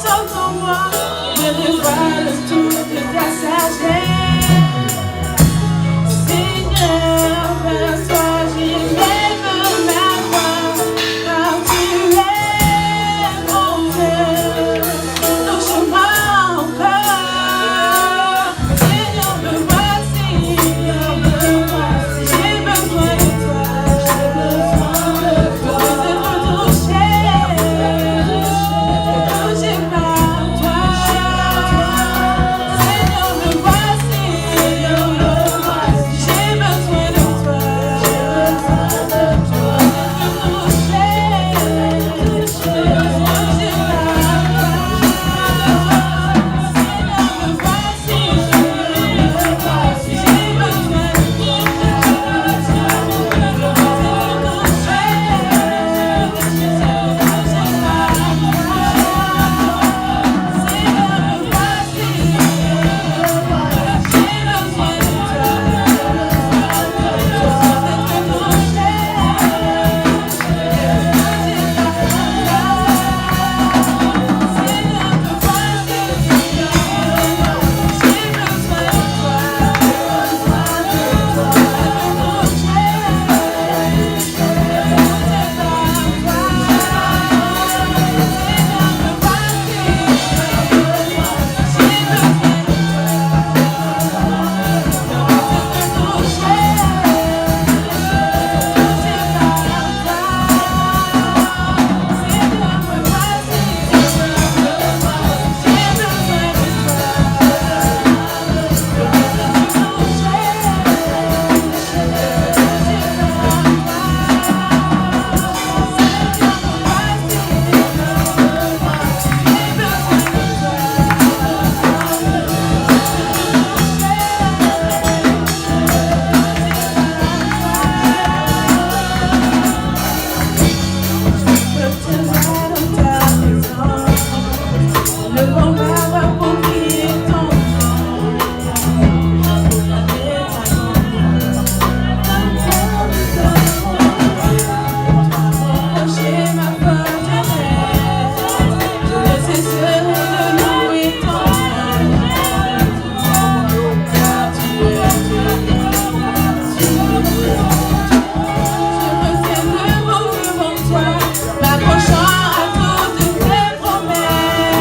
chante en moi, je dévoile toute ta sagesse. Seigneur, vers toi j'élève ma voix, car tu es mon Dieu. Touche-moi encore, Seigneur, me voici, j'ai besoin de toi, je veux te toucher par toi. Seigneur, me voici, j'ai besoin de toi, m'accrochant à toutes tes promesses.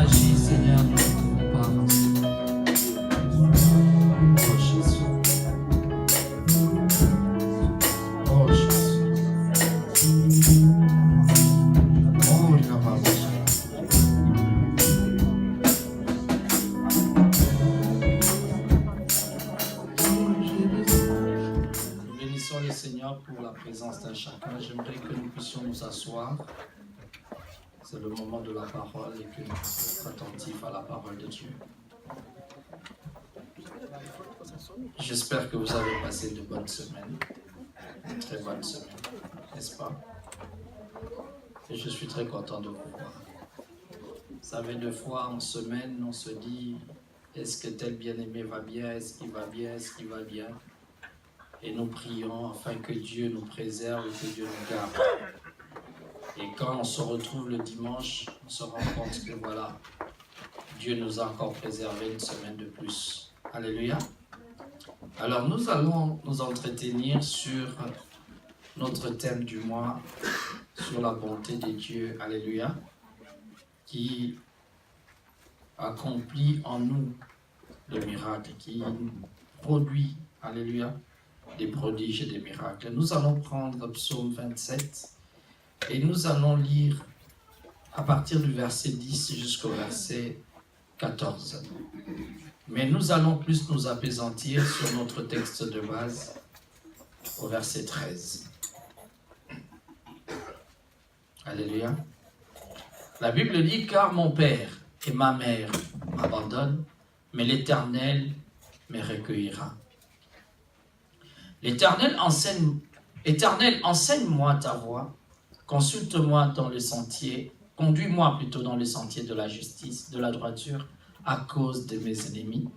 agis, Seigneur, nous ne pouvons pas avancer. Oh Jésus. Oh Jésus. Oh Yahweh. Nous bénissons le Seigneur pour la présence d'un chacun. J'aimerais que nous puissions nous asseoir. C'est le moment de la parole et que nous soyons attentifs à la parole de Dieu. J'espère que vous avez passé de bonnes semaines, de très bonnes semaines, n'est-ce pas? Et je suis très content de vous voir. Vous savez, deux fois en semaine, on se dit, est-ce que tel bien-aimé va bien? Est-ce qu'il va bien? Est-ce qu'il va bien? Et nous prions afin que Dieu nous préserve et que Dieu nous garde. Et quand on se retrouve le dimanche, on se rend compte que voilà, Dieu nous a encore préservé une semaine de plus. Alléluia. Alors nous allons nous entretenir sur notre thème du mois, sur la bonté de Dieu. Alléluia. Qui accomplit en nous le miracle, qui produit, alléluia, des prodiges et des miracles. Nous allons prendre Psaume 27 et nous allons lire à partir du verset 10 jusqu'au verset 14. Mais nous allons plus nous apaisantir sur notre texte de base au verset 13. Alléluia. La Bible dit, car mon père et ma mère m'abandonnent, mais l'Éternel me recueillera. Éternel, enseigne-moi ta voie, consulte-moi dans le sentier, conduis-moi plutôt dans le sentier de la justice, de la droiture, à cause de mes ennemis.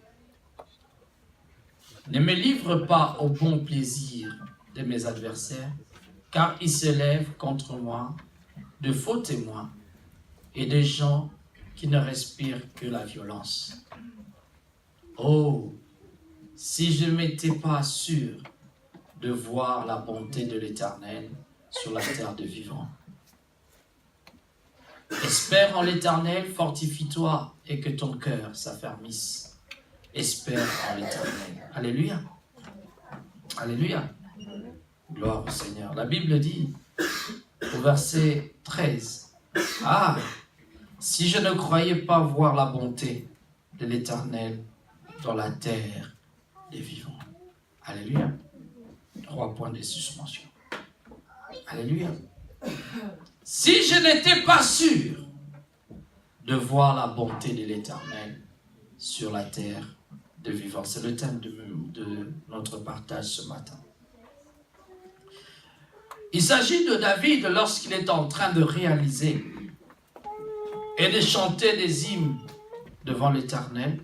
Ne me livre pas au bon plaisir de mes adversaires, car ils se lèvent contre moi de faux témoins et des gens qui ne respirent que la violence. Oh, si je n'étais pas sûr de voir la bonté de l'Éternel sur la terre de vivants. Espère en l'Éternel, fortifie-toi et que ton cœur s'affermisse. Espère en l'Éternel. Alléluia. Alléluia. Gloire au Seigneur. La Bible dit au verset 13, « Ah, si je ne croyais pas voir la bonté de l'Éternel dans la terre des vivants. » Alléluia. 3 points de suspension. Alléluia. Si je n'étais pas sûr de voir la bonté de l'Éternel sur la terre de vivants. C'est le thème de notre partage ce matin. Il s'agit de David lorsqu'il est en train de réaliser et de chanter des hymnes devant l'Éternel,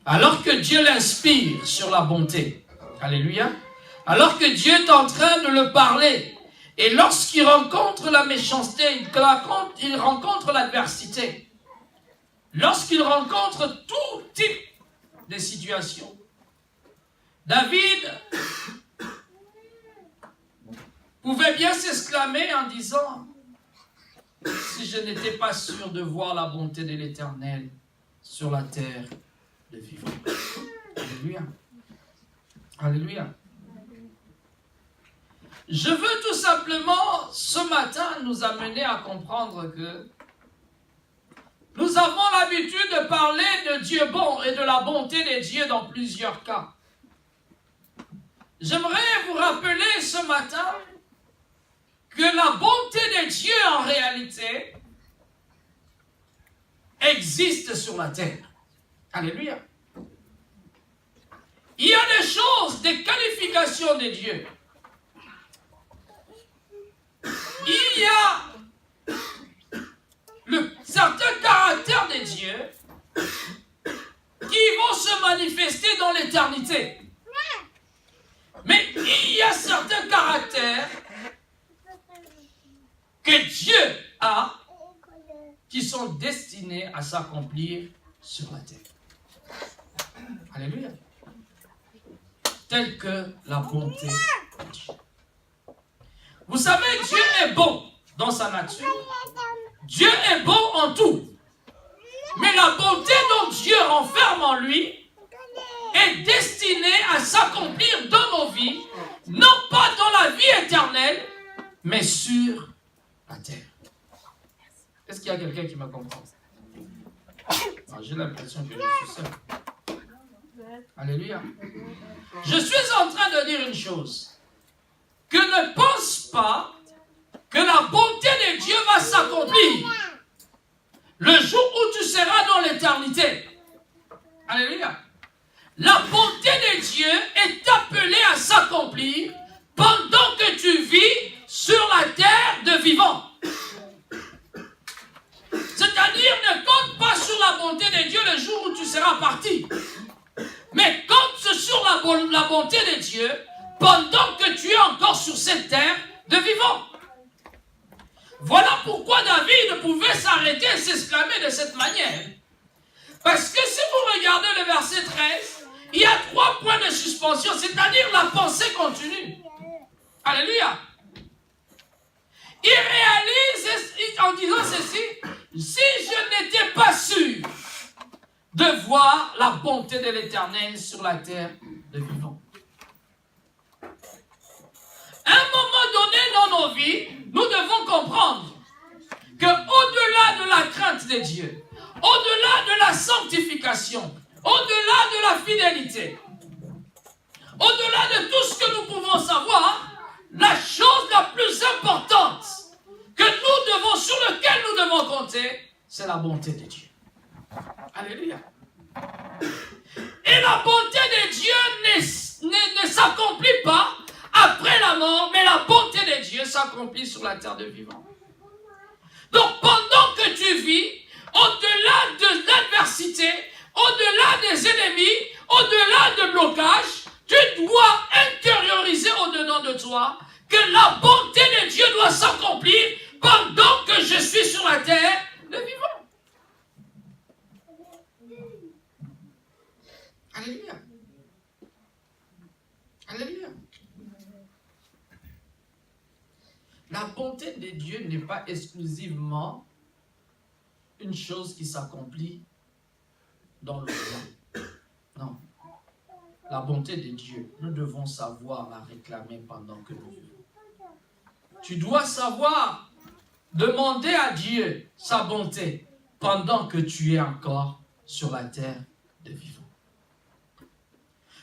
alors que Dieu l'inspire sur la bonté. Alléluia. Alors que Dieu est en train de le parler, et lorsqu'il rencontre la méchanceté, il rencontre l'adversité, lorsqu'il rencontre tout type de situations, David pouvait bien s'exclamer en disant, si je n'étais pas sûr de voir la bonté de l'Éternel sur la terre des vivants. Alléluia. Alléluia. Je veux tout simplement, ce matin, nous amener à comprendre que nous avons l'habitude de parler de Dieu bon et de la bonté de Dieu dans plusieurs cas. J'aimerais vous rappeler ce matin que la bonté de Dieu, en réalité, existe sur la terre. Alléluia. Il y a des choses, des qualifications de Dieu. Il y a certains caractères de Dieu qui vont se manifester dans l'éternité. Mais il y a certains caractères que Dieu a qui sont destinés à s'accomplir sur la terre. Alléluia. Tel que la bonté de Dieu. Vous savez, Dieu est bon dans sa nature. Dieu est bon en tout. en lui est destiné à s'accomplir dans nos vies, non pas dans la vie éternelle, mais sur la terre. Est-ce qu'il y a quelqu'un qui me comprend? J'ai l'impression que je suis seul. Alléluia. Je suis en train de dire une chose. Que ne pense pas que la bonté de Dieu va s'accomplir le jour où tu seras dans l'éternité. Alléluia. La bonté de Dieu est appelée à s'accomplir pendant que tu vis sur la terre de vivants. C'est-à-dire, ne compte pas sur la bonté de Dieu le jour où tu seras parti. Mais compte sur la bonté de Dieu pendant que tu es encore sur cette terre de vivants. Voilà pourquoi David pouvait s'arrêter et s'exclamer de cette manière. Parce que si vous regardez le verset 13, il y a 3 points de suspension, c'est-à-dire la pensée continue. Alléluia. Il réalise en disant ceci, si je n'étais pas sûr de voir la bonté de l'Éternel sur la terre de vivants. À un moment donné dans nos vies, nous devons comprendre qu'au-delà de la crainte de Dieu, au-delà de la sanctification, au-delà de la fidélité, au-delà de tout ce que nous pouvons savoir, la chose la plus importante sur laquelle nous devons compter, c'est la bonté de Dieu. Alléluia. Et la bonté de Dieu ne s'accomplit pas après la mort, mais la bonté de Dieu s'accomplit sur la terre de vivants. Donc pendant que tu vis, au-delà de l'adversité, au-delà des ennemis, au-delà de blocages, tu dois intérioriser au-dedans de toi que la bonté de Dieu doit s'accomplir pendant que je suis sur la terre de vivants. Alléluia. Alléluia. La bonté de Dieu n'est pas exclusivement une chose qui s'accomplit dans le temps. Non. La bonté de Dieu, nous devons savoir la réclamer pendant que nous vivons. Tu dois savoir demander à Dieu sa bonté pendant que tu es encore sur la terre de vivants.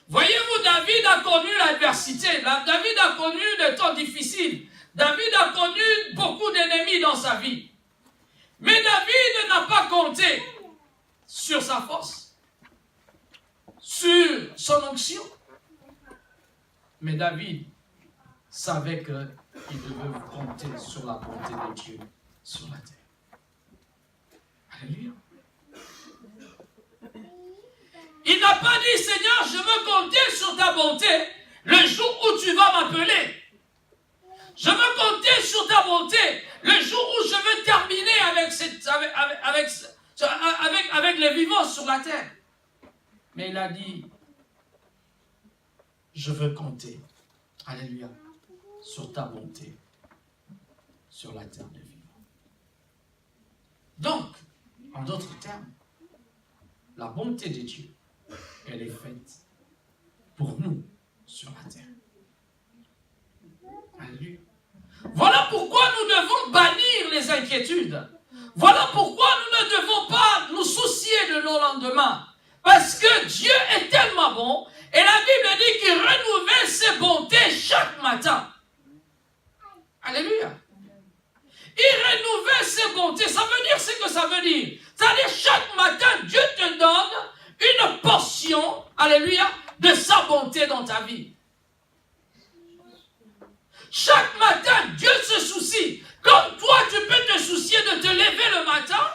Voyez-vous, David a connu l'adversité. David a connu des temps difficiles. David a connu beaucoup d'ennemis dans sa vie. Mais David n'a pas compté sur sa force, sur son onction. Mais David savait qu'il devait compter sur la bonté de Dieu sur la terre. Alléluia. Il n'a pas dit, Seigneur, je veux compter sur ta bonté le jour où tu vas m'appeler. Je veux compter sur ta bonté le jour où je veux terminer avec les vivants sur la terre. Mais il a dit, je veux compter, alléluia, sur ta bonté sur la terre de vivants. Donc, en d'autres termes, la bonté de Dieu, elle est faite pour nous sur la terre. Alléluia. Voilà pourquoi nous devons bannir les inquiétudes. Voilà pourquoi nous ne devons pas nous soucier de nos lendemains. Parce que Dieu est tellement bon, et la Bible dit qu'il renouvelle ses bontés chaque matin. Alléluia. Il renouvelle ses bontés. Ça veut dire ce que ça veut dire. C'est-à-dire chaque matin, Dieu te donne une portion, alléluia, de sa bonté dans ta vie. Chaque matin, Dieu se soucie. Comme toi, tu peux te soucier de te lever le matin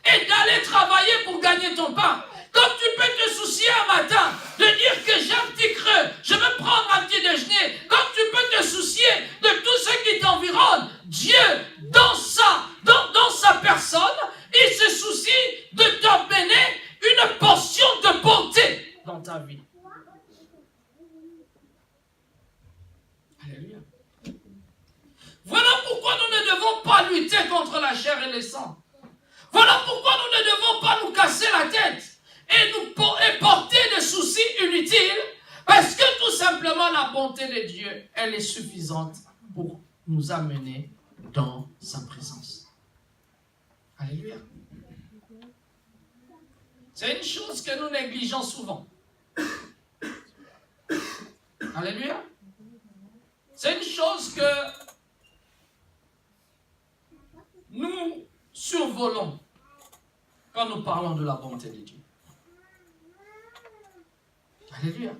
et d'aller travailler pour gagner ton pain. Comme tu peux te soucier un matin de dire que j'ai un petit creux, je veux prendre un petit déjeuner. Comme tu peux te soucier de tout ce qui t'environne. Dieu, dans sa personne, il se soucie de t'emmener une portion de bonté dans ta vie. Alléluia. Voilà pourquoi nous ne devons pas lutter contre la chair et le sang. Voilà pourquoi nous ne devons pas nous casser la tête et porter bonté de Dieu, elle est suffisante pour nous amener dans sa présence. Alléluia. C'est une chose que nous négligeons souvent. Alléluia. C'est une chose que nous survolons quand nous parlons de la bonté de Dieu. Alléluia.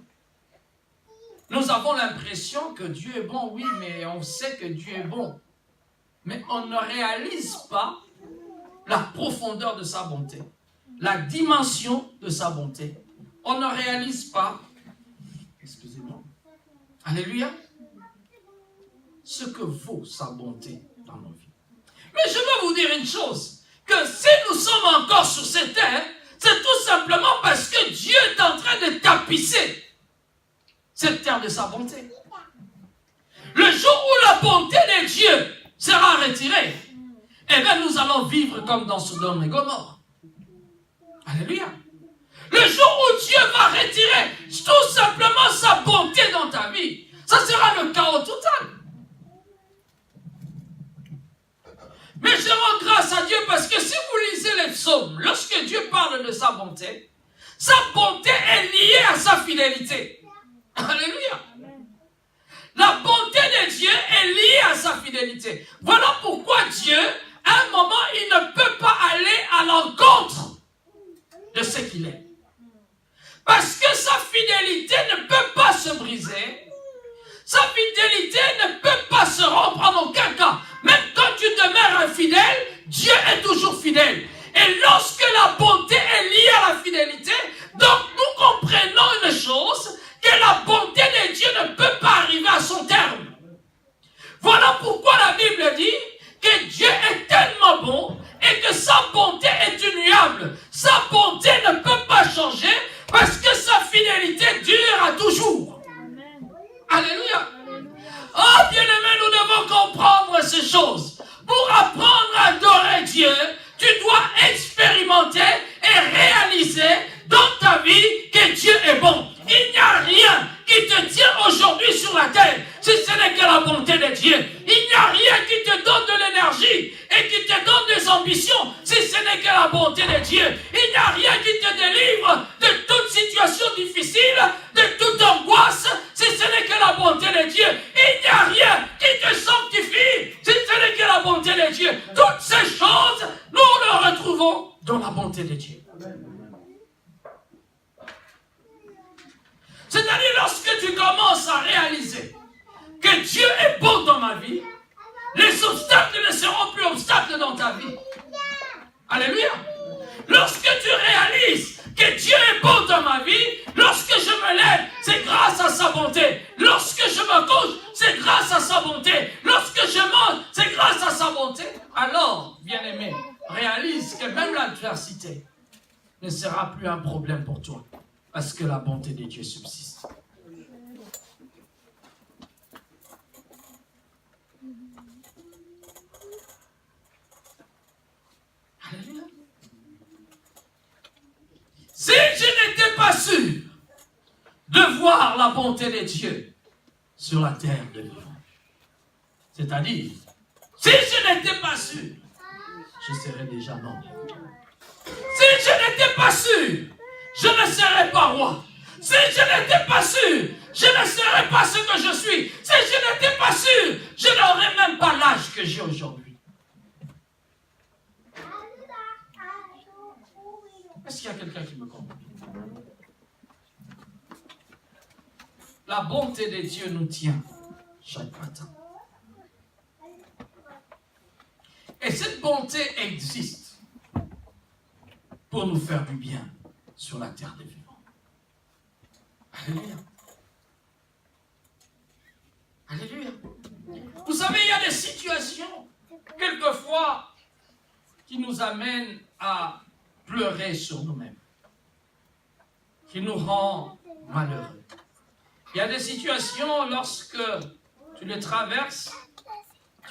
Nous avons l'impression que Dieu est bon, oui, mais on sait que Dieu est bon. Mais on ne réalise pas la profondeur de sa bonté, la dimension de sa bonté. On ne réalise pas, excusez-moi, alléluia, ce que vaut sa bonté dans nos vies. Mais je veux vous dire une chose, que si nous sommes encore sur cette terre, c'est tout simplement parce que Dieu est en train de tapisser cette terre de sa bonté. Le jour où la bonté de Dieu sera retirée, eh bien nous allons vivre comme dans Sodome et Gomorrhe. Alléluia. Le jour où Dieu va retirer tout simplement sa bonté dans ta vie, ça sera le chaos total. Mais je rends grâce à Dieu parce que si vous lisez les psaumes, lorsque Dieu parle de sa bonté est liée à sa fidélité. Alléluia. La bonté de Dieu est liée à sa fidélité. Voilà pourquoi Dieu, à un moment, il ne peut pas aller à l'encontre de ce qu'il est. Parce que sa fidélité ne peut pas se briser. Sa fidélité ne peut pas se rompre en aucun cas. Même quand tu demeures infidèle, Dieu est toujours fidèle. Et lorsque la bonté est liée à la fidélité, donc nous comprenons une chose, que la bonté de Dieu ne peut pas arriver à son terme. Voilà pourquoi la Bible dit que Dieu est tellement bon et que sa bonté est immuable. Sa bonté ne peut pas changer parce que sa fidélité dure à toujours. Alléluia. Oh bien-aimé, nous devons comprendre ces choses. Pour apprendre à adorer Dieu, tu dois expérimenter et réaliser dans ta vie que Dieu est bon. Il n'y a rien qui te tient aujourd'hui sur la terre si ce n'est que la bonté de Dieu. Il n'y a rien qui te donne de l'énergie et qui te donne des ambitions si ce n'est que la bonté de Dieu. Il n'y a rien qui te délivre de toute situation difficile, de toute angoisse si ce n'est que la bonté de Dieu. Il n'y a rien qui te sanctifie si ce n'est que la bonté de Dieu. Toutes ces choses, nous les retrouvons dans la bonté de Dieu. C'est-à-dire lorsque tu commences à réaliser que Dieu est bon dans ma vie, les obstacles ne seront plus obstacles dans ta vie. Alléluia. Lorsque tu réalises que Dieu est bon dans ma vie, lorsque je me lève, c'est grâce à sa bonté. Lorsque je me couche, c'est grâce à sa bonté. Lorsque je mange, c'est grâce à sa bonté. Alors, bien-aimé, réalise que même l'adversité ne sera plus un problème pour toi. Parce que la bonté de Dieu subsiste. Alléluia. Si je n'étais pas sûr de voir la bonté de Dieu sur la terre de vivant, c'est-à-dire, si je n'étais pas sûr, je serais déjà mort. Si je n'étais pas sûr, je ne serais pas roi. Si je n'étais pas sûr, je ne serais pas ce que je suis. Si je n'étais pas sûr, je n'aurais même pas l'âge que j'ai aujourd'hui. Est-ce qu'il y a quelqu'un qui me comprend? La bonté de Dieu nous tient chaque matin. Et cette bonté existe pour nous faire du bien sur la terre des vivants. Alléluia. Alléluia. Vous savez, il y a des situations, quelquefois, qui nous amènent à pleurer sur nous-mêmes, qui nous rendent malheureux. Il y a des situations, lorsque tu les traverses,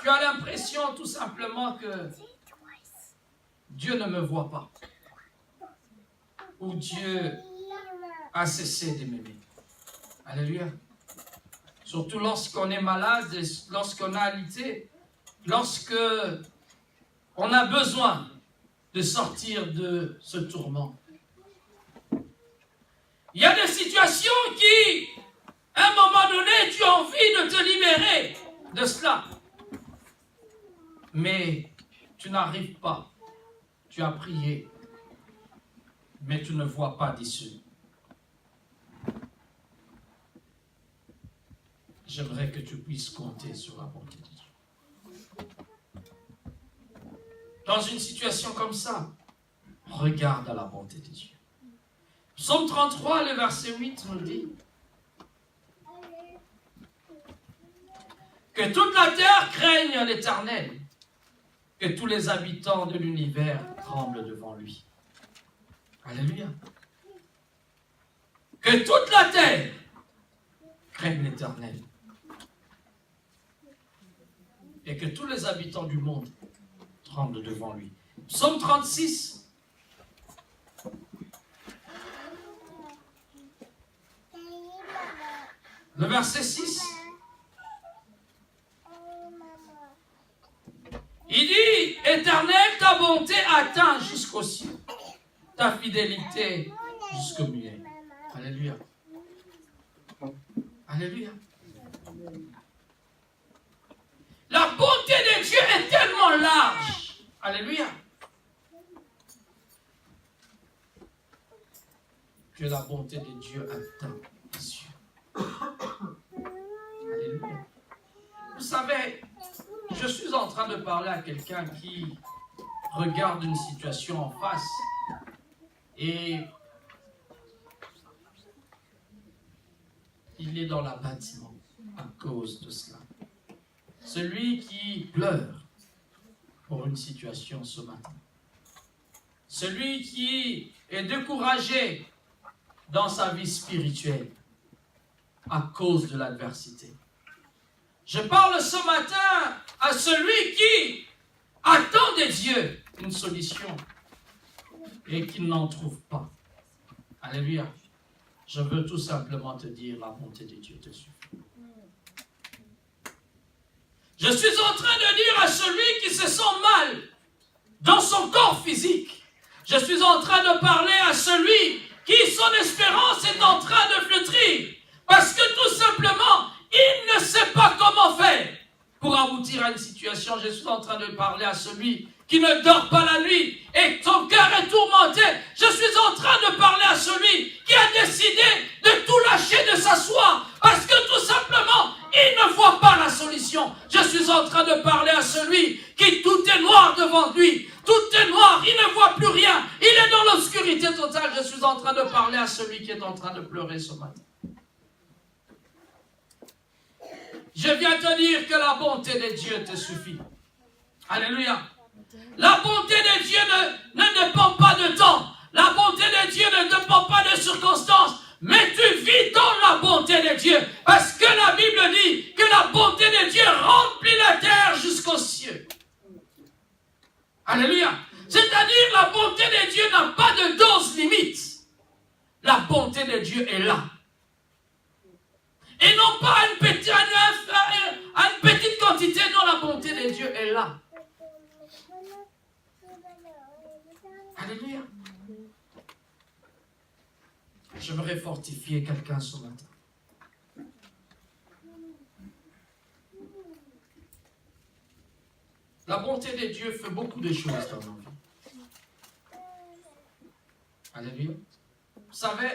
tu as l'impression tout simplement que Dieu ne me voit pas. Ou Dieu a cessé de m'aimer. Alléluia. Surtout lorsqu'on est malade, lorsqu'on a alité, lorsque on a besoin de sortir de ce tourment. Il y a des situations qui, à un moment donné, tu as envie de te libérer de cela. Mais tu n'arrives pas. Tu as prié, mais tu ne vois pas d'issue. J'aimerais que tu puisses compter sur la bonté de Dieu. Dans une situation comme ça, regarde à la bonté de Dieu. Psaume 33, le verset 8 nous dit que toute la terre craigne l'Éternel, que tous les habitants de l'univers tremblent devant lui. Alléluia. Que toute la terre craigne l'Éternel et que tous les habitants du monde tremblent devant lui. Psaume 36. Le verset 6. Il dit, Éternel, ta bonté atteint jusqu'au ciel, ta fidélité jusqu'au milieu. Alléluia. Alléluia. La bonté de Dieu est tellement large. Alléluia. Que la bonté de Dieu atteint les cieux. Alléluia. Vous savez, je suis en train de parler à quelqu'un qui regarde une situation en face et il est dans l'abattement à cause de cela. Celui qui pleure pour une situation ce matin. Celui qui est découragé dans sa vie spirituelle à cause de l'adversité. Je parle ce matin à celui qui attend de Dieu une solution et qui n'en trouve pas. Alléluia. Je veux tout simplement te dire, la bonté de Dieu te suffit. Je suis en train de dire à celui qui se sent mal dans son corps physique. Je suis en train de parler à celui qui son espérance est en train de flétrir. Parce que tout simplement, il ne sait pas comment faire pour aboutir à une situation. Je suis en train de parler à celui qui ne dort pas la nuit et son cœur est tourmenté. Je suis en train de parler à celui qui a décidé de tout lâcher, de s'asseoir, parce que tout simplement, il ne voit pas la solution. Je suis en train de parler à celui qui tout est noir devant lui. Tout est noir, il ne voit plus rien. Il est dans l'obscurité totale. Je suis en train de parler à celui qui est en train de pleurer ce matin. Je viens te dire que la bonté de Dieu te suffit. Alléluia. La bonté de Dieu ne dépend pas de temps. La bonté de Dieu ne dépend pas de circonstances. Mais tu vis dans la bonté de Dieu. Parce que la Bible dit que la bonté de Dieu remplit la terre jusqu'aux cieux. Alléluia. C'est-à-dire la bonté de Dieu n'a pas de dose limite. La bonté de Dieu est là. Et non pas à une petite quantité, non, la bonté de Dieu est là. Alléluia. J'aimerais fortifier quelqu'un ce matin. La bonté de Dieu fait beaucoup de choses dans nos vies. Alléluia. Vous savez,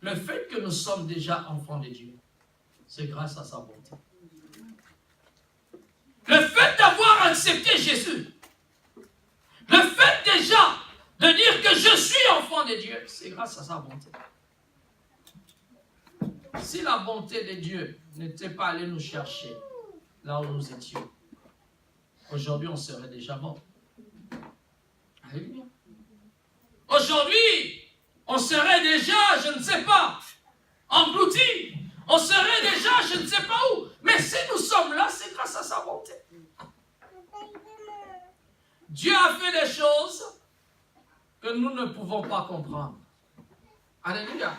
le fait que nous sommes déjà enfants de Dieu, c'est grâce à sa bonté. Le fait d'avoir accepté Jésus, le fait déjà de dire que je suis enfant de Dieu, c'est grâce à sa bonté. Si la bonté de Dieu n'était pas allée nous chercher là où nous étions, aujourd'hui on serait déjà morts. Alléluia. Aujourd'hui, on serait déjà, je ne sais pas, engloutis. On serait déjà, je ne sais pas où. Mais si nous sommes là, c'est grâce à sa bonté. Dieu a fait des choses que nous ne pouvons pas comprendre. Alléluia.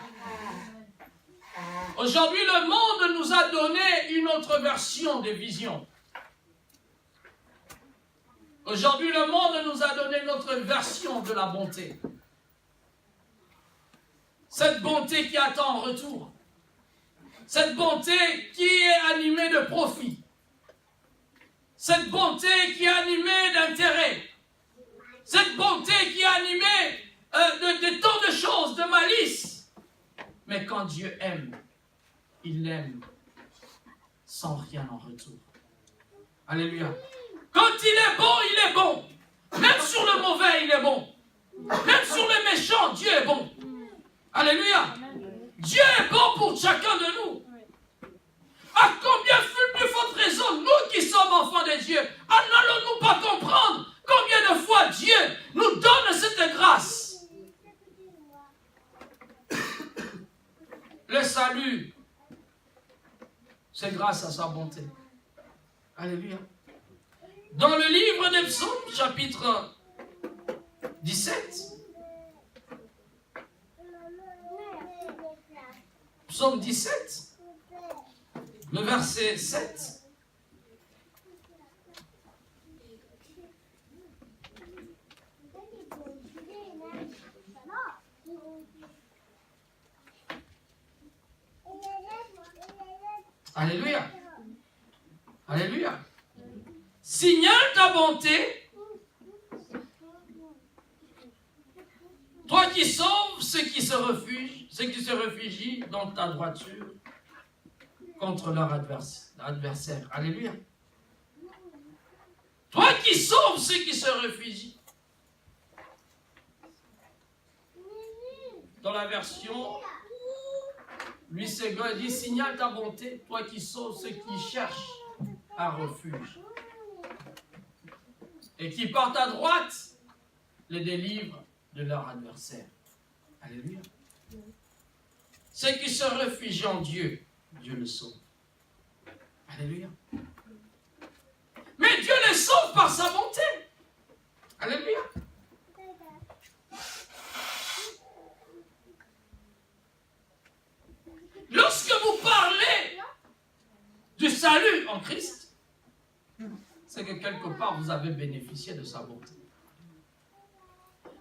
Aujourd'hui, le monde nous a donné une autre version des visions. Aujourd'hui, le monde nous a donné une autre version de la bonté. Cette bonté qui attend en retour. Cette bonté qui est animée de profit. Cette bonté qui est animée d'intérêt. Cette bonté qui est animée de tant de choses, de malice. Mais quand Dieu aime, il aime sans rien en retour. Alléluia. Quand il est bon, il est bon. Même sur le mauvais, il est bon. Même sur le méchant, Dieu est bon. Alléluia. Dieu est bon pour chacun de nous. À combien plus forte raison, nous qui sommes enfants de Dieu, n'allons-nous pas comprendre combien de fois Dieu nous donne cette grâce? Le salut, c'est grâce à sa bonté. Alléluia. Dans le livre des Psaumes, chapitre 17, Psaume 17, le verset 7. Alléluia. Alléluia. Signale ta bonté, toi qui sauves ceux qui se réfugient dans ta droiture contre leur adversaire. Alléluia. Toi qui sauves ceux qui se réfugient. Dans la version Louis Séguin, il dit, signale ta bonté, toi qui sauves ceux qui cherchent un refuge. Et qui par ta droite les délivre de leur adversaire. Alléluia. Ceux qui se réfugient en Dieu, Dieu le sauve. Alléluia. Mais Dieu les sauve par sa bonté. Alléluia. Lorsque vous parlez du salut en Christ, c'est que quelque part vous avez bénéficié de sa bonté.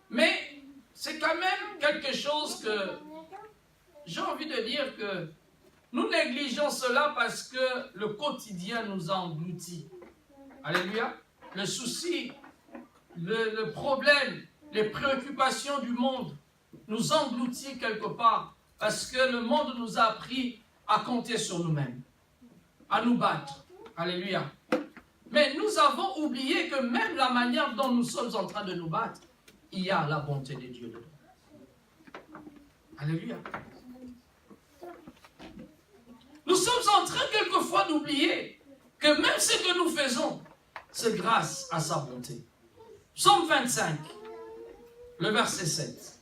Mais c'est quand même quelque chose que j'ai envie de dire que nous négligeons cela parce que le quotidien nous a engloutis. Alléluia. Le souci, le problème, les préoccupations du monde nous engloutit quelque part parce que le monde nous a appris à compter sur nous-mêmes, à nous battre. Alléluia. Mais nous avons oublié que même la manière dont nous sommes en train de nous battre, il y a la bonté de Dieu dedans. Alléluia. Nous sommes en train quelquefois d'oublier que même ce que nous faisons, c'est grâce à sa bonté. Psaume 25, le verset 7.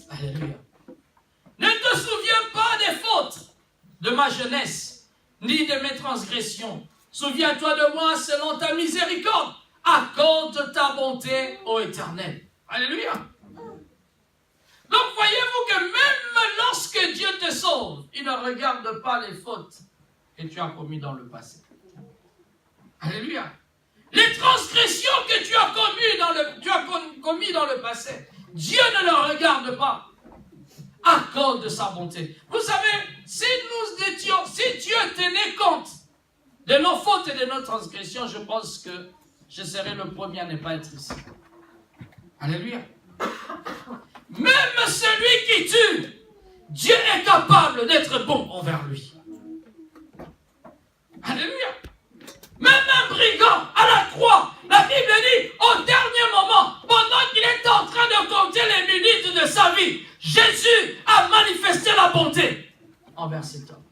Alléluia. Ne te souviens pas des fautes de ma jeunesse, ni de mes transgressions. Souviens-toi de moi selon ta miséricorde. Accorde ta bonté, ô Éternel. Alléluia. Donc voyez-vous que même lorsque Dieu te sauve, il ne regarde pas les fautes que tu as commises dans le passé. Alléluia. Les transgressions que tu as commises dans le passé, Dieu ne le regarde pas. Accorde sa bonté. Vous savez, si Dieu tenait compte de nos fautes et de nos transgressions, je pense que je serai le premier à ne pas être ici. Alléluia. Même celui qui tue, Dieu est capable d'être bon envers lui. Alléluia. Même un brigand à la croix, la Bible dit, au dernier moment, pendant qu'il était en train de compter les minutes de sa vie, Jésus a manifesté la bonté envers cet homme.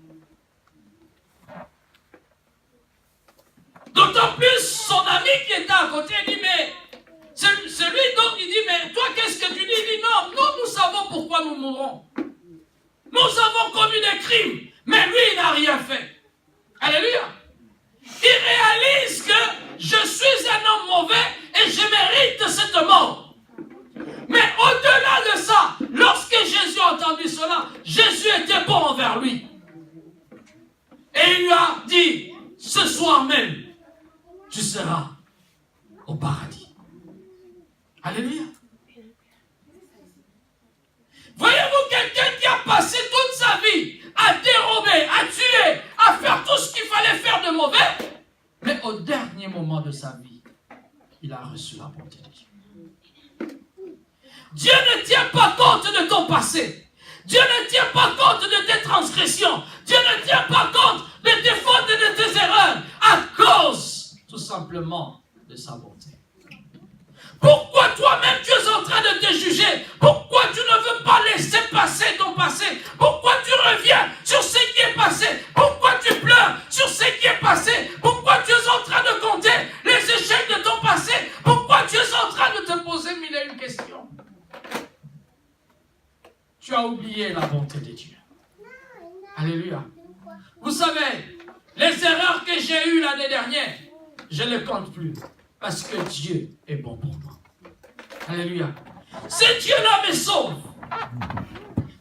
D'autant plus, son ami qui était à côté dit, mais celui donc il dit, mais toi qu'est-ce que tu dis? Il dit, non, nous savons pourquoi nous mourrons. Nous avons commis des crimes, mais lui il n'a rien fait. Alléluia. Il réalise que je suis un homme mauvais et je mérite cette mort. Mais au-delà de ça, lorsque Jésus a entendu cela, Jésus était bon envers lui. Et il lui a dit, ce soir même, tu seras au paradis. Alléluia. Voyez-vous quelqu'un qui a passé toute sa vie à dérober, à tuer, à faire tout ce qu'il fallait faire de mauvais, mais au dernier moment de sa vie, il a reçu la bonté de Dieu. Dieu ne tient pas compte de ton passé. Dieu ne tient pas compte de tes transgressions. Dieu ne tient pas compte de tes fautes et de tes erreurs à cause, tout simplement, de sa bonté. Pourquoi toi-même tu es en train de te juger? Pourquoi tu ne veux pas laisser passer ton passé? Pourquoi tu reviens sur ce qui est passé? Pourquoi tu pleures sur ce qui est passé? Pourquoi tu es en train de compter les échecs de ton passé? Pourquoi tu es en train de te poser mille et une questions? Tu as oublié la bonté de Dieu. Alléluia. Vous savez, les erreurs que j'ai eues l'année dernière, je ne les compte plus. Parce que Dieu est bon pour moi. Alléluia. Ce Dieu-là me sauve.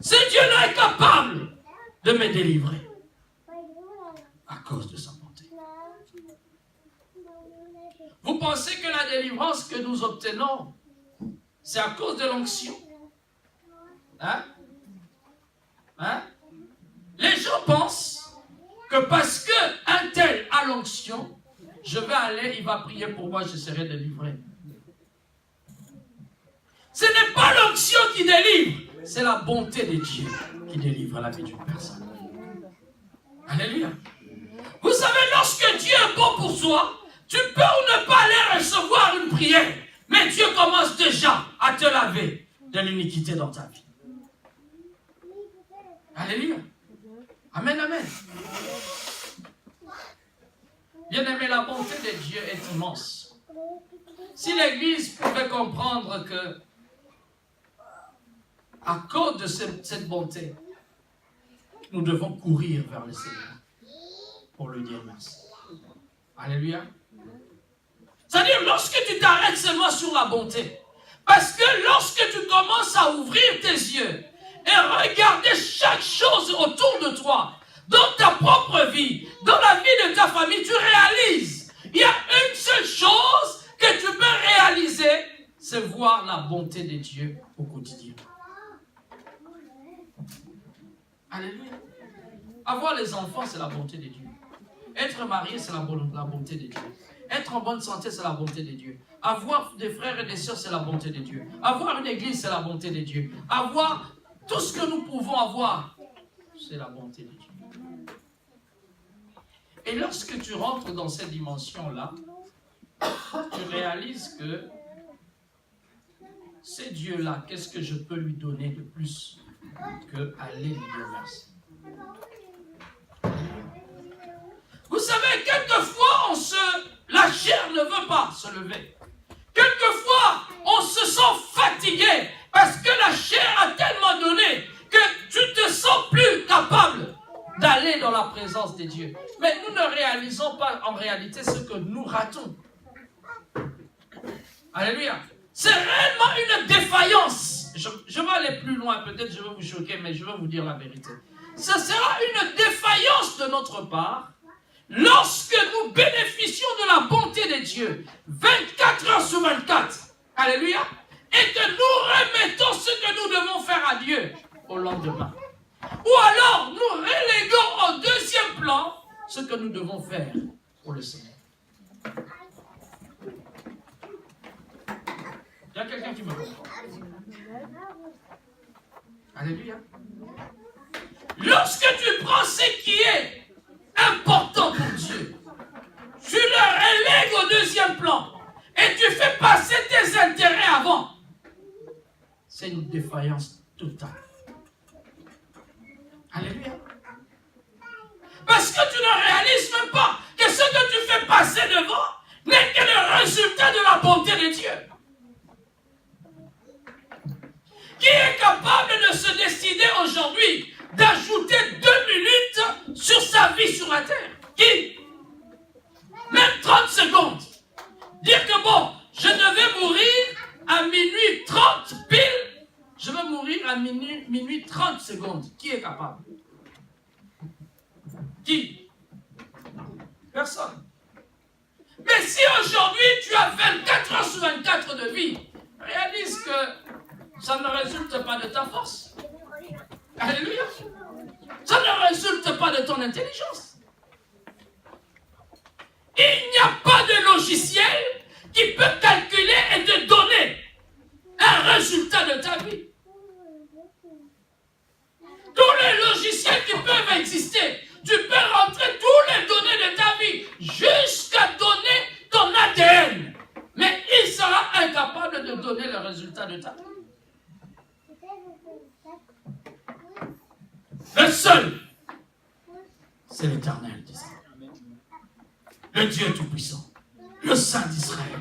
Ce Dieu-là est capable de me délivrer. À cause de sa bonté. Vous pensez que la délivrance que nous obtenons, c'est à cause de l'onction? Hein? Hein? Les gens pensent que parce qu'un tel a l'onction, je vais aller, il va prier pour moi, je serai délivré. Ce n'est pas l'onction qui délivre, c'est la bonté de Dieu qui délivre la vie d'une personne. Alléluia. Vous savez, lorsque Dieu est bon pour soi, tu peux ou ne pas aller recevoir une prière, mais Dieu commence déjà à te laver de l'iniquité dans ta vie. Alléluia. Amen, amen. Bien-aimé, la bonté de Dieu est immense. Si l'Église pouvait comprendre que, à cause de cette bonté, nous devons courir vers le Seigneur pour lui dire merci. Alléluia. C'est-à-dire, lorsque tu t'arrêtes seulement sur la bonté, parce que lorsque tu commences à ouvrir tes yeux et regarder chaque chose autour de toi, dans ta propre vie, dans la vie de ta famille, tu réalises, il y a une seule chose que tu peux réaliser, c'est voir la bonté de Dieu au quotidien. Alléluia. Avoir les enfants, c'est la bonté de Dieu. Être marié, c'est la bonté de Dieu. Être en bonne santé, c'est la bonté de Dieu. Avoir des frères et des sœurs, c'est la bonté de Dieu. Avoir une église, c'est la bonté de Dieu. Avoir tout ce que nous pouvons avoir, c'est la bonté de Dieu. Et lorsque tu rentres dans cette dimension-là, tu réalises que c'est Dieu-là, qu'est-ce que je peux lui donner de plus que aller lui dire merci. Vous savez, quelquefois, la chair ne veut pas se lever. Quelquefois, on se sent fatigué parce que la chair a tellement donné que tu te sens plus capable d'aller dans la présence de Dieu. Mais nous ne réalisons pas en réalité ce que nous ratons. Alléluia. C'est réellement une défaillance. Je vais aller plus loin, peut-être je vais vous choquer, mais je vais vous dire la vérité. Ce sera une défaillance de notre part lorsque nous bénéficions de la bonté de Dieu 24 heures sur 24. Alléluia. Et que nous remettons ce que nous devons faire à Dieu au lendemain. Ou alors, nous reléguons au deuxième plan ce que nous devons faire pour le Seigneur. Il y a quelqu'un qui me comprend. Alléluia. Lorsque tu prends ce qui est important pour Dieu, tu le relègues au deuxième plan et tu fais passer tes intérêts avant. C'est une défaillance totale. Alléluia. Parce que tu ne réalises même pas que ce que tu fais passer devant n'est que le résultat de la bonté de Dieu. Qui est capable de se décider aujourd'hui d'ajouter 2 minutes sur sa vie sur la terre? Qui? minutes 30 secondes. Qui est capable? Qui? Personne. Mais si aujourd'hui tu as 24 heures sur 24 de vie, réalise que ça ne résulte pas de ta force. Alléluia. Ça ne résulte pas de ton intelligence. Il n'y a pas de logiciel qui peut calculer et te donner un résultat de ta vie. Tous les logiciels qui peuvent exister, tu peux rentrer tous les données de ta vie jusqu'à donner ton ADN. Mais il sera incapable de donner le résultat de ta vie. Le seul, c'est l'Éternel d'Israël. Le Dieu Tout-Puissant, le Saint d'Israël,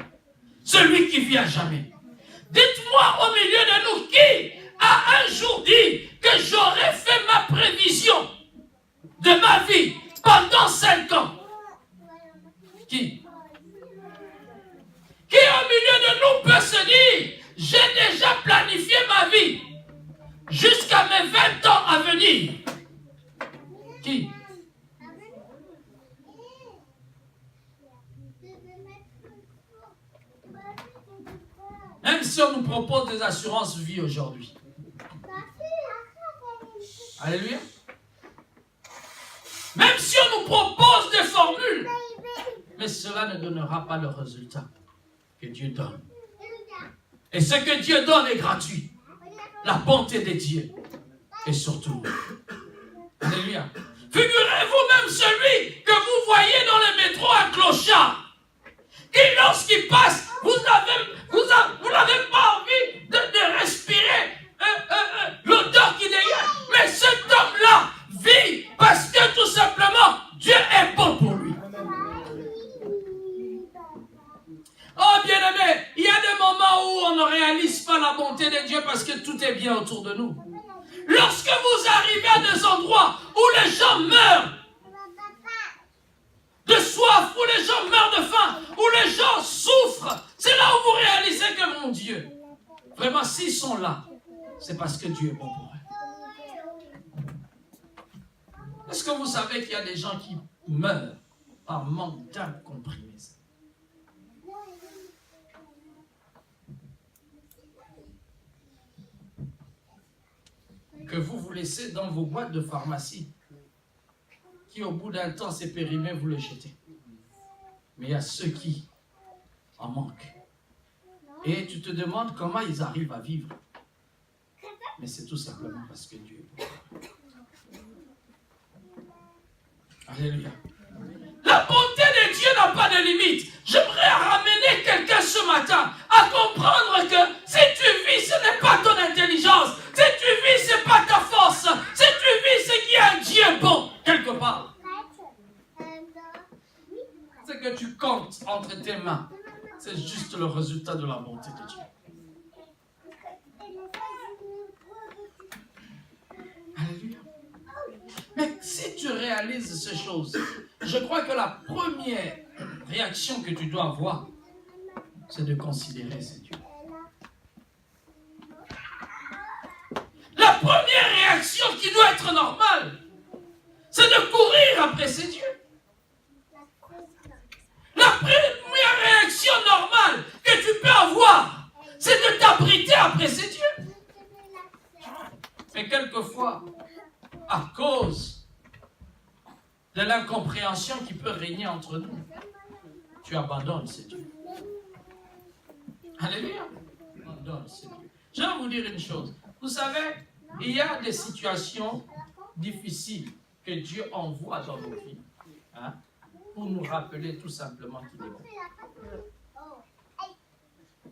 celui qui vit à jamais. Dites-moi au milieu de nous, qui a un jour dit que j'aurais fait ma prévision de ma vie pendant 5 ans? Qui? Qui au milieu de nous peut se dire, j'ai déjà planifié ma vie jusqu'à mes 20 ans à venir? Qui? Même si on nous propose des assurances vie aujourd'hui. Alléluia. Même si on nous propose des formules, mais cela ne donnera pas le résultat que Dieu donne. Et ce que Dieu donne est gratuit. La bonté de Dieu est surtout. Alléluia. Figurez-vous même celui que vous voyez dans le métro, un clochard, qui lorsqu'il passe, vous n'avez pas envie de respirer l'odeur qui dégage. Mais cet homme-là vit parce que tout simplement, Dieu est bon pour lui. Oh bien-aimé, il y a des moments où on ne réalise pas la bonté de Dieu parce que tout est bien autour de nous. Lorsque vous arrivez à des endroits où les gens meurent de soif, où les gens meurent de faim, où les gens souffrent, c'est là où vous réalisez que mon Dieu, vraiment s'ils sont là, c'est parce que Dieu est bon pour eux. Est-ce que vous savez qu'il y a des gens qui meurent par manque d'air comprimé? Que vous laissez dans vos boîtes de pharmacie, qui au bout d'un temps c'est périmé, vous le jetez. Mais il y a ceux qui en manquent. Et tu te demandes comment ils arrivent à vivre. Mais c'est tout simplement parce que Dieu est bon. Alléluia. La bonté de Dieu n'a pas de limite. J'aimerais ramener quelqu'un ce matin à comprendre que si tu vis, ce n'est pas ton intelligence. Si tu vis, ce n'est pas ta force. Si tu vis, c'est qu'il y a un Dieu bon, quelque part. Ce que tu comptes entre tes mains, c'est juste le résultat de la bonté de Dieu. Alléluia. Mais si tu réalises ces choses, je crois que la première réaction que tu dois avoir, c'est de considérer ces dieux. La première réaction qui doit être normale, c'est de courir après ces dieux. La première réaction normale que tu peux avoir, c'est de t'abriter après ces dieux. Mais quelquefois, à cause de l'incompréhension qui peut régner entre nous, tu abandonnes ces dieux. Alléluia. Abandonne ces dieux. Je vais vous dire une chose. Vous savez, il y a des situations difficiles que Dieu envoie dans nos vies, hein, pour nous rappeler tout simplement qu'il est bon.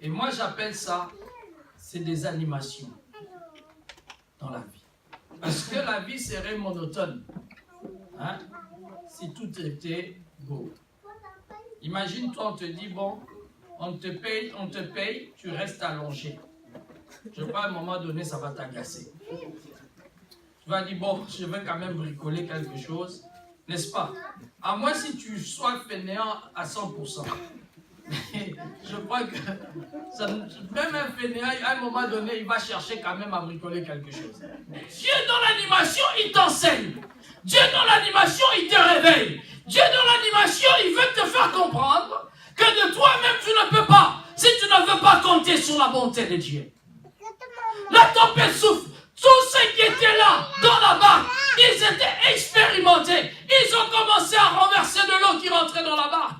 Et moi j'appelle ça, c'est des animations dans la vie. Parce que la vie serait monotone, hein, si tout était beau. Imagine-toi, on te dit, bon, on te paye, tu restes allongé. Je crois qu'à un moment donné, ça va t'agacer. Tu vas dire, bon, je vais quand même bricoler quelque chose, n'est-ce pas? À moins si tu sois fainéant à 100%. Je crois que même un fainéant, à un moment donné, il va chercher quand même à bricoler quelque chose. Dieu dans l'animation, il t'enseigne. Dieu dans l'animation, il te réveille. Dieu dans l'animation, il veut te faire comprendre que de toi-même, tu ne peux pas. Si tu ne veux pas compter sur la bonté de Dieu. La tempête souffle. Tous ceux qui étaient là, dans la barque, ils étaient expérimentés. Ils ont commencé à renverser de l'eau qui rentrait dans la barque.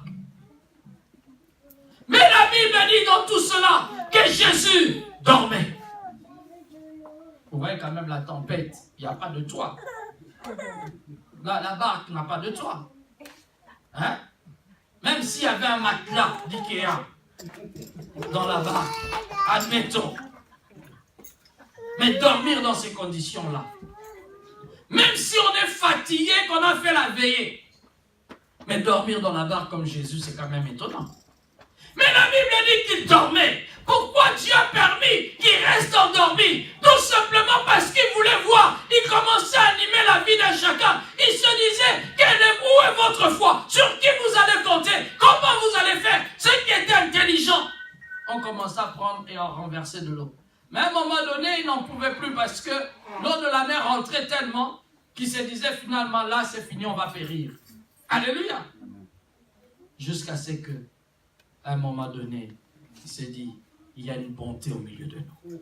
Mais la Bible dit dans tout cela que Jésus dormait. Vous voyez quand même la tempête, il n'y a pas de toit. La barque n'a pas de toit. Hein? Même s'il y avait un matelas d'Ikea dans la barque, admettons. Mais dormir dans ces conditions-là, même si on est fatigué, qu'on a fait la veillée, mais dormir dans la barque comme Jésus, c'est quand même étonnant. Mais la Bible dit qu'il dormait. Pourquoi Dieu a permis qu'il reste endormi? Tout simplement parce qu'il voulait voir. Il commençait à animer la vie de chacun. Il se disait, où est votre foi? Sur qui vous allez compter? Comment vous allez faire? Ceux qui étaient intelligents ont commencé à prendre et à renverser de l'eau. Mais à un moment donné, ils n'en pouvaient plus parce que l'eau de la mer rentrait tellement qu'ils se disaient finalement, là c'est fini, on va périr. Alléluia. Jusqu'à ce que, à un moment donné, il s'est dit, il y a une bonté au milieu de nous.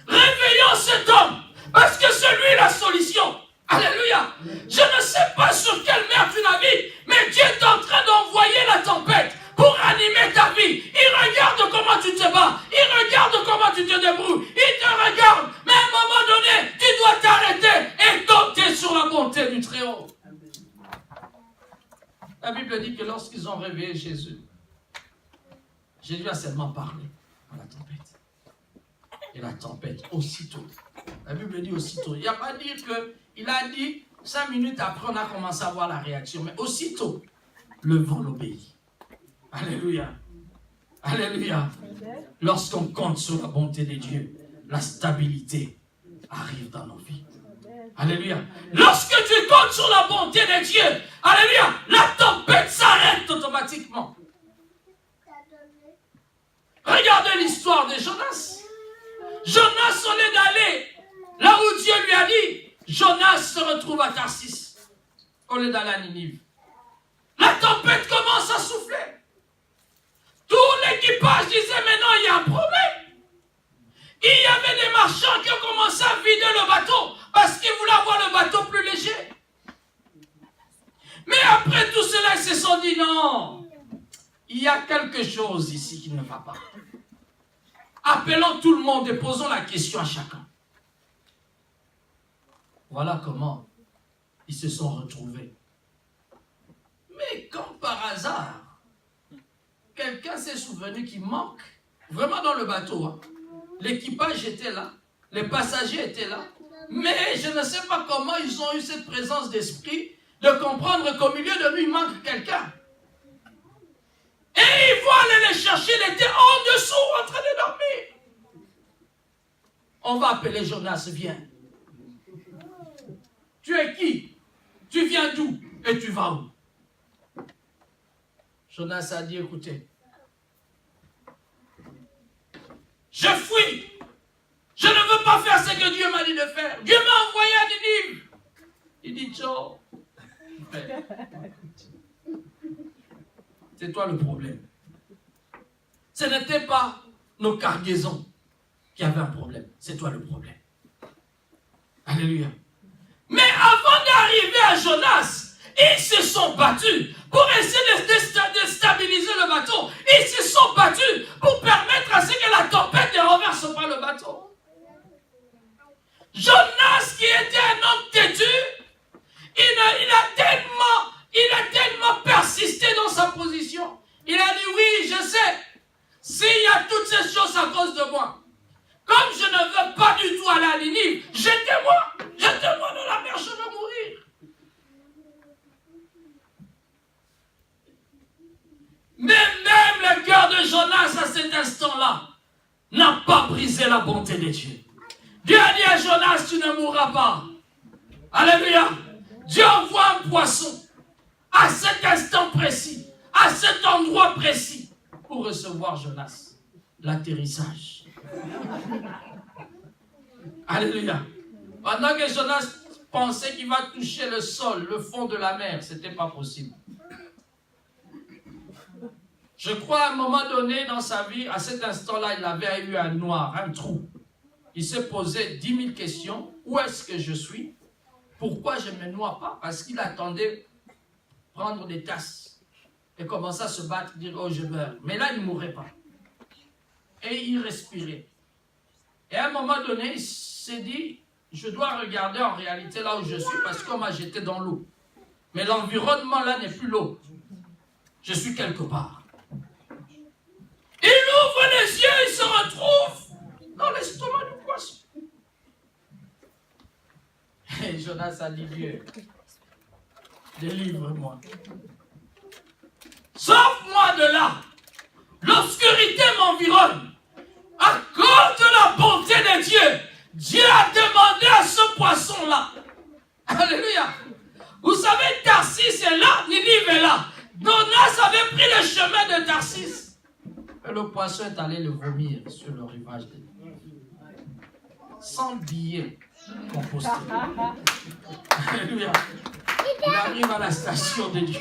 Réveillons cet homme, parce que c'est lui la solution. Alléluia. Je ne sais pas sur quelle mer tu navigues, mais Dieu est en train d'envoyer la tempête pour animer ta vie. Il regarde comment tu te bats. Il regarde comment tu te débrouilles. Il te regarde. Mais à un moment donné, tu dois t'arrêter et compter sur la bonté du Très-Haut. La Bible dit que lorsqu'ils ont réveillé Jésus, Jésus a seulement parlé à la tempête. Et la tempête, aussitôt. La Bible dit aussitôt. Il n'y a pas dit qu'il a dit 5 minutes après, on a commencé à voir la réaction. Mais aussitôt, le vent l'obéit. Alléluia. Alléluia. Lorsqu'on compte sur la bonté de Dieu, la stabilité arrive dans nos vies. Alléluia. Lorsque tu comptes sur la bonté de Dieu, alléluia, la tempête s'arrête automatiquement. Regardez l'histoire de Jonas. Jonas, au lieu d'aller là où Dieu lui a dit, Jonas se retrouve à Tarsis, au lieu d'aller à Ninive. La tempête commence à souffler. Tout l'équipage disait, mais non, il y a un problème. Il y avait des marchands qui ont commencé à vider le bateau parce qu'ils voulaient avoir le bateau plus léger. Mais après tout cela, ils se sont dit, non, il y a quelque chose ici qui ne va pas. Appelons tout le monde et posons la question à chacun. Voilà comment ils se sont retrouvés. Mais comme par hasard, quelqu'un s'est souvenu qu'il manque, vraiment dans le bateau. Hein. L'équipage était là, les passagers étaient là, mais je ne sais pas comment ils ont eu cette présence d'esprit de comprendre qu'au milieu de nous, il manque quelqu'un. Et ils vont aller les chercher, il était en dessous, en train de dormir. On va appeler Jonas, viens. Tu es qui? Tu viens d'où? Et tu vas où? Jonas a dit, écoutez, je fuis. Je ne veux pas faire ce que Dieu m'a dit de faire. Dieu m'a envoyé à Ninive. Il dit, ciao. C'est toi le problème. Ce n'était pas nos cargaisons qui avaient un problème. C'est toi le problème. Alléluia. Mais avant d'arriver à Jonas, ils se sont battus pour essayer de stabiliser le bateau. Ils se sont battus pour permettre à ce que la tempête ne renverse pas le bateau. Jonas, qui était un homme têtu, il a tellement persisté dans sa position. Il a dit, oui, je sais, s'il y a toutes ces choses à cause de moi, comme je ne veux pas du tout aller à Ninive, jetez-moi dans la mer, je vais mourir. Mais même le cœur de Jonas à cet instant-là n'a pas brisé la bonté de Dieu. Dieu a dit à Jonas, tu ne mourras pas. Alléluia. Dieu envoie un poisson à cet instant précis, à cet endroit précis. pour recevoir Jonas. L'atterrissage. Alléluia. Pendant que Jonas pensait qu'il va toucher le sol, le fond de la mer, ce n'était pas possible. Je crois à un moment donné dans sa vie, à cet instant-là, il avait eu un noir, un trou. Il s'est posé 10 000 questions. Où est-ce que je suis? Pourquoi je ne me noie pas? Parce qu'il attendait prendre des tasses et commencer à se battre, dire oh je meurs. Mais là, il ne mourrait pas. Et il respirait. Et à un moment donné, il s'est dit, je dois regarder en réalité là où je suis parce qu'on m'a jeté dans l'eau. Mais l'environnement là n'est plus l'eau. Je suis quelque part. Il ouvre les yeux, il se retrouve dans l'estomac du poisson. Et Jonas a dit, Dieu, délivre-moi. Sauve-moi de là. L'obscurité m'environne. À cause de la bonté de Dieu, Dieu a demandé à ce poisson-là. Alléluia. Vous savez, Tarsis est là, Ninive est là. Jonas avait pris le chemin de Tarsis. Et le poisson est allé le vomir sur le rivage de Ninive. Sans billet composté. Alléluia. Il arrive à la station de Dieu.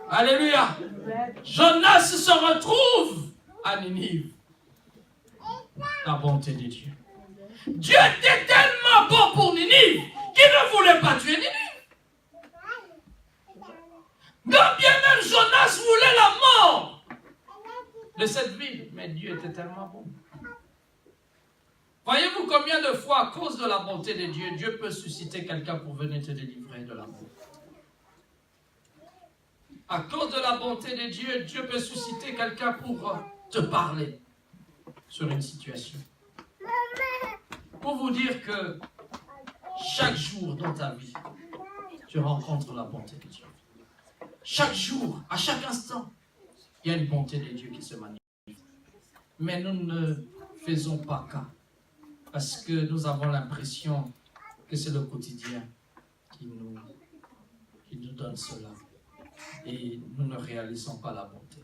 Alléluia. Jonas se retrouve à Ninive. La bonté de Dieu. Dieu était tellement bon pour Ninive qu'il ne voulait pas tuer Ninive. Donc bien même Jonas voulait la mort de cette ville. Mais Dieu était tellement bon. Voyez-vous combien de fois, à cause de la bonté de Dieu, Dieu peut susciter quelqu'un pour venir te délivrer de la mort. À cause de la bonté de Dieu, Dieu peut susciter quelqu'un pour te parler sur une situation. Pour vous dire que chaque jour dans ta vie, tu rencontres la bonté de Dieu. Chaque jour, à chaque instant, il y a une bonté de Dieu qui se manifeste. Mais nous ne faisons pas cas. Parce que nous avons l'impression que c'est le quotidien qui nous donne cela. Et nous ne réalisons pas la bonté.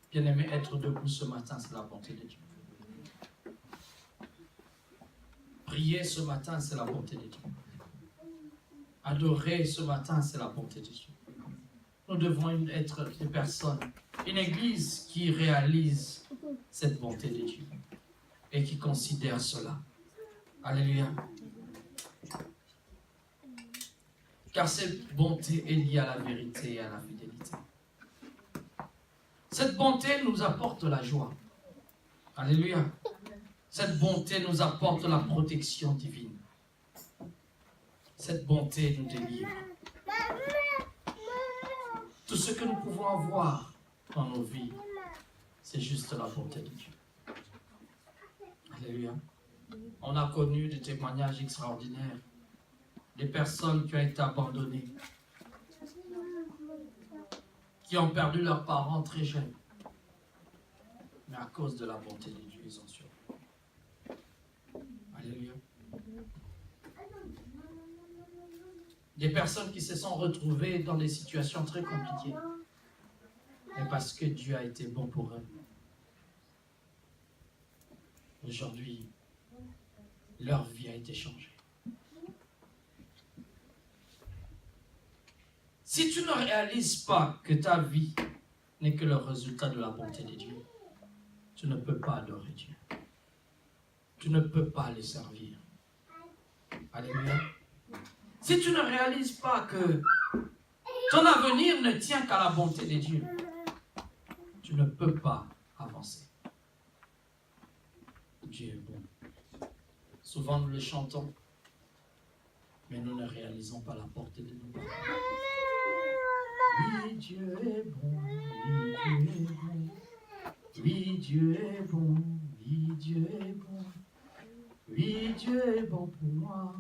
Bien-aimé, être debout ce matin, c'est la bonté de Dieu. Prier ce matin, c'est la bonté de Dieu. Adorer ce matin, c'est la bonté de Dieu. Nous devons être des personnes, une église qui réalise cette bonté de Dieu et qui considère cela. Alléluia. Car cette bonté est liée à la vérité et à la fidélité. Cette bonté nous apporte la joie. Alléluia. Cette bonté nous apporte la protection divine. Cette bonté nous délivre. Tout ce que nous pouvons avoir dans nos vies, c'est juste la bonté de Dieu. Alléluia. On a connu des témoignages extraordinaires, des personnes qui ont été abandonnées, qui ont perdu leurs parents très jeunes, mais à cause de la bonté de Dieu, ils ont survécu. Alléluia. Des personnes qui se sont retrouvées dans des situations très compliquées, mais parce que Dieu a été bon pour eux. Aujourd'hui, leur vie a été changée. Si tu ne réalises pas que ta vie n'est que le résultat de la bonté de Dieu, tu ne peux pas adorer Dieu. Tu ne peux pas le servir. Alléluia. Si tu ne réalises pas que ton avenir ne tient qu'à la bonté de Dieu, tu ne peux pas avancer. Dieu est bon. Souvent nous le chantons, mais nous ne réalisons pas la portée de nos parents. Oui, Dieu est bon, oui, Dieu est bon. Oui, Dieu est bon, oui, Dieu est bon. Oui, Dieu est bon pour moi.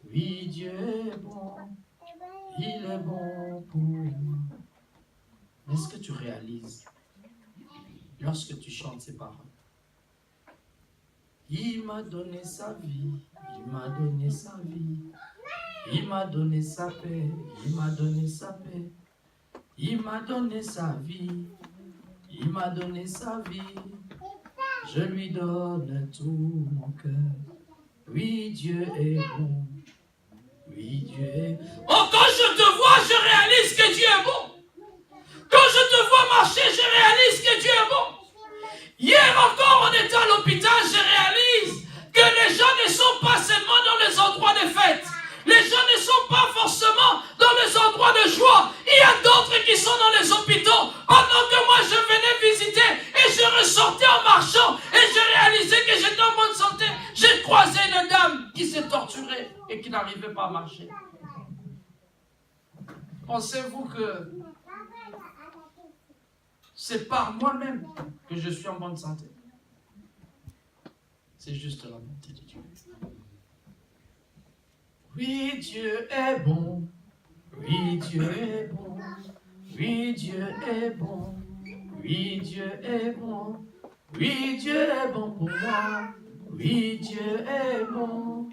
Oui, Dieu est bon. Il est bon pour moi. Est-ce que tu réalises lorsque tu chantes ces paroles? Il m'a donné sa vie, il m'a donné sa vie, il m'a donné sa paix, il m'a donné sa paix, il m'a donné sa vie, Il m'a donné sa vie, je lui donne tout mon cœur. Oui, Dieu est bon. Oui, Dieu est bon. Oh, quand je te vois, je réalise que Dieu est bon. Quand je te vois marcher, je réalise que Dieu est bon. Hier encore, on était à l'hôpital, je réalise que les gens ne sont pas seulement dans les endroits de fête. Les gens ne sont pas forcément dans les endroits de joie. Il y a d'autres qui sont dans les hôpitaux. Pendant que moi, je venais visiter et je ressortais en marchant et je réalisais que j'étais en bonne santé. J'ai croisé une dame qui s'est torturée et qui n'arrivait pas à marcher. Pensez-vous que c'est par moi-même que je suis en bonne santé? C'est juste la bonté de Dieu. Oui, Dieu est bon. Oui, Dieu est bon. Oui, Dieu est bon. Oui, Dieu est bon. Oui, Dieu est bon pour moi. Oui, Dieu est bon.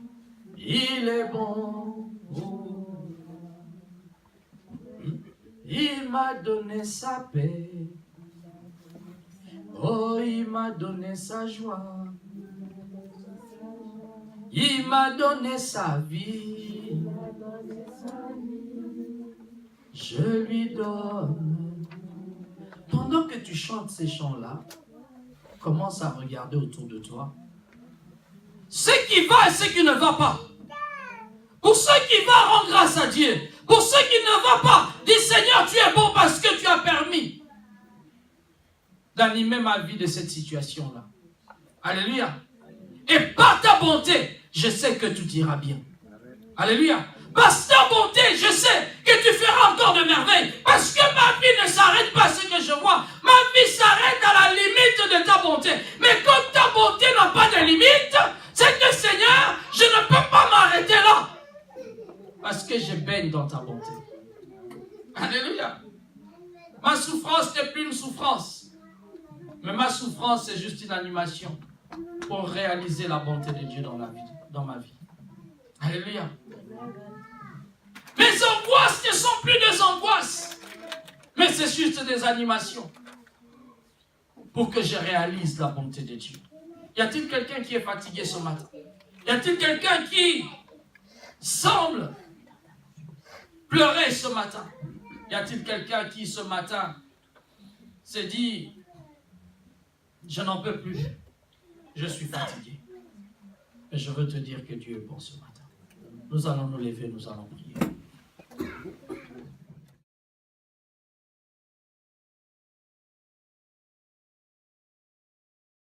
Il est bon. Il m'a donné sa paix. Oh, il m'a donné sa joie. Il m'a donné sa vie. Je lui donne. Pendant que tu chantes ces chants-là, commence à regarder autour de toi. Ce qui va et ce qui ne va pas. Pour ceux qui vont, rendre grâce à Dieu. Pour ceux qui ne vont pas, dis Seigneur, tu es bon parce que tu as permis d'animer ma vie de cette situation-là. Alléluia. Et par ta bonté, je sais que tout ira bien. Alléluia. Par ta bonté, je sais que tu feras encore de merveilles. Parce que ma vie ne s'arrête pas à ce que je vois. Ma vie s'arrête à la limite de ta bonté. Mais comme ta bonté n'a pas de limite, c'est que Seigneur, je ne peux pas m'arrêter là. Parce que je baigne dans ta bonté. Alléluia. Ma souffrance n'est plus une souffrance. Mais ma souffrance, c'est juste une animation pour réaliser la bonté de Dieu dans ma vie. Alléluia. Mes angoisses ne sont plus des angoisses, mais c'est juste des animations pour que je réalise la bonté de Dieu. Y a-t-il quelqu'un qui est fatigué ce matin? Y a-t-il quelqu'un qui semble pleurer ce matin? Y a-t-il quelqu'un qui ce matin s'est dit, je n'en peux plus, je suis fatigué? Mais je veux te dire que Dieu est bon ce matin. Nous allons nous lever, nous allons prier.